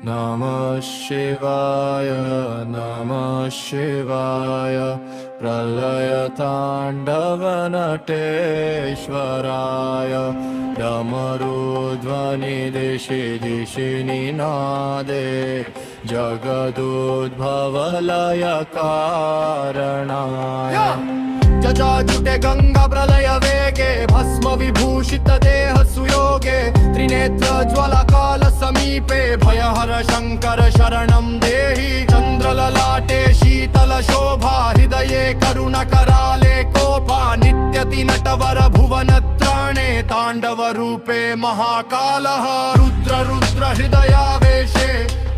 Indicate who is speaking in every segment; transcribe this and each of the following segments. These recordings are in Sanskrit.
Speaker 1: नमः शिवाय नमः शिवाय प्रलयताण्डवनटेश्वराय डमरुध्वनि दिशि दिशि निनादे जगदुद्भवलयकारणाय जटाजुटे गंगा प्रलय वेगे भस्म विभूषित देह सुयोगे त्रिनेत्र ज्वला काल समीपे भयहर शंकर शरणं देहि चंद्रललाटे शीतल शोभा हृदये करुण कराले कोपा नित्यति नटवर भुवन त्राणे तांडव रूपे महाकालः रुद्र रुद्र हृदयावेशे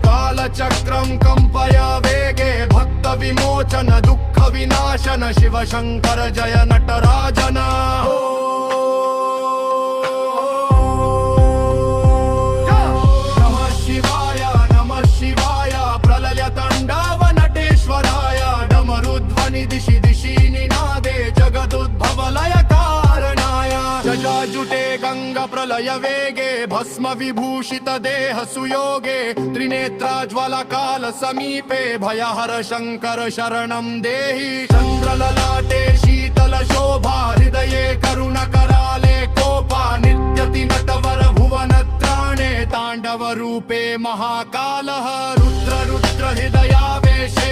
Speaker 1: कालचक्रं कंपय वेगे भक्त विमोचन दुःख विनाशन शिव शंकर जय नटराजन नमः शिवाय प्रलय तांडव नटेश्वराय डमरुध्वनि दिशि दिशि निनादे जगदुद्भव लय कारणाय जटाजुटे गंगा प्रलय वेगे भस्म विभूषित देह सुयोगे त्रिनेत्र ज्वला काल समीपे भयहर शंकर शरणं देहि चंद्रललाटे शीतल शोभा हृदये करुण कराले कोपा नित्यति नटवर भुवन त्राणे तांडव रूपे महाकालः रुद्र रुद्र हृदयावेशे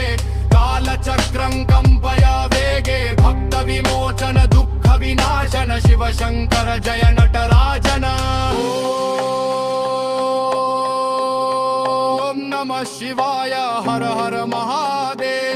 Speaker 1: कालचक्रं कंपय वेगे भक्त विमोचन दुःख विनाशन शिव शंकर जय नटराजन ओम नमः शिवाय हर हर महादेव।